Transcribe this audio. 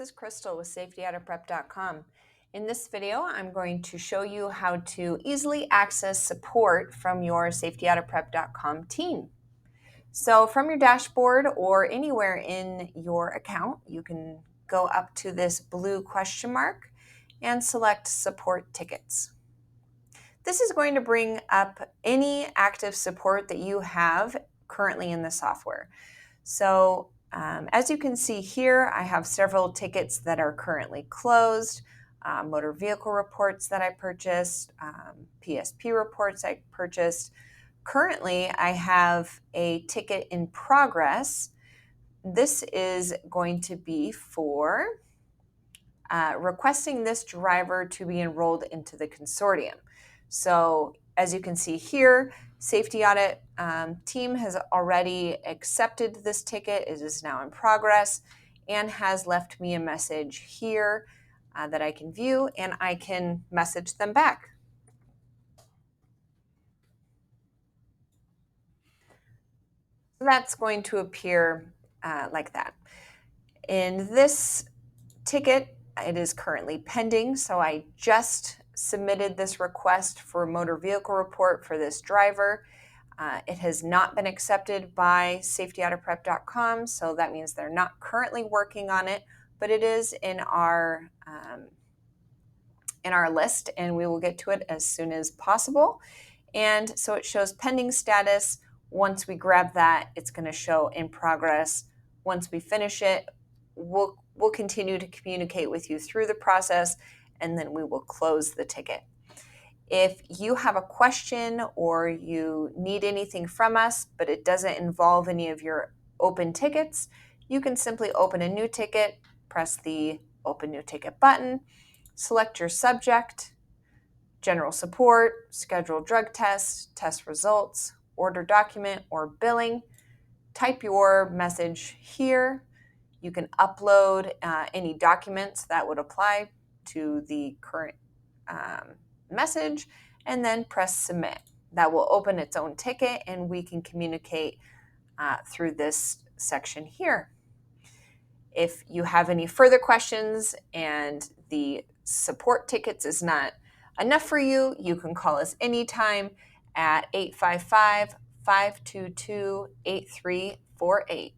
this is Crystal with safetydataprep.com. In this video, I'm going to show you how to easily access support from your safetydataprep.com team. So from your dashboard or anywhere in your account, you can go up to this blue question mark and select Support Tickets. This is going to bring up any active support that you have currently in the software. So as you can see here, I have several tickets that are currently closed, motor vehicle reports that I purchased, PSP reports I purchased. Currently, I have a ticket in progress. This is going to be for requesting this driver to be enrolled into the consortium. So as you can see here, Safety Audit team has already accepted this ticket. It is now in progress and has left me a message here that I can view, and I can message them back. So that's going to appear like that. In this ticket, it is currently pending, so I just submitted this request for a motor vehicle report for this driver. It has not been accepted by safetydataprep.com, so that means they're not currently working on it, but it is in our list, and we will get to it as soon as possible. And so it shows pending status. Once we grab that, it's going to show in progress. Once we finish it, we'll continue to communicate with you through the process, and then we will close the ticket. If you have a question or you need anything from us, but it doesn't involve any of your open tickets, you can simply open a new ticket, press the Open New Ticket button, select your subject, general support, schedule drug test, test results, order document, or billing. Type your message here. You can upload any documents that would apply to the current message, and then press submit. That will open its own ticket, and we can communicate through this section here. If you have any further questions and the support tickets is not enough for you, you can call us anytime at 855-522-8348.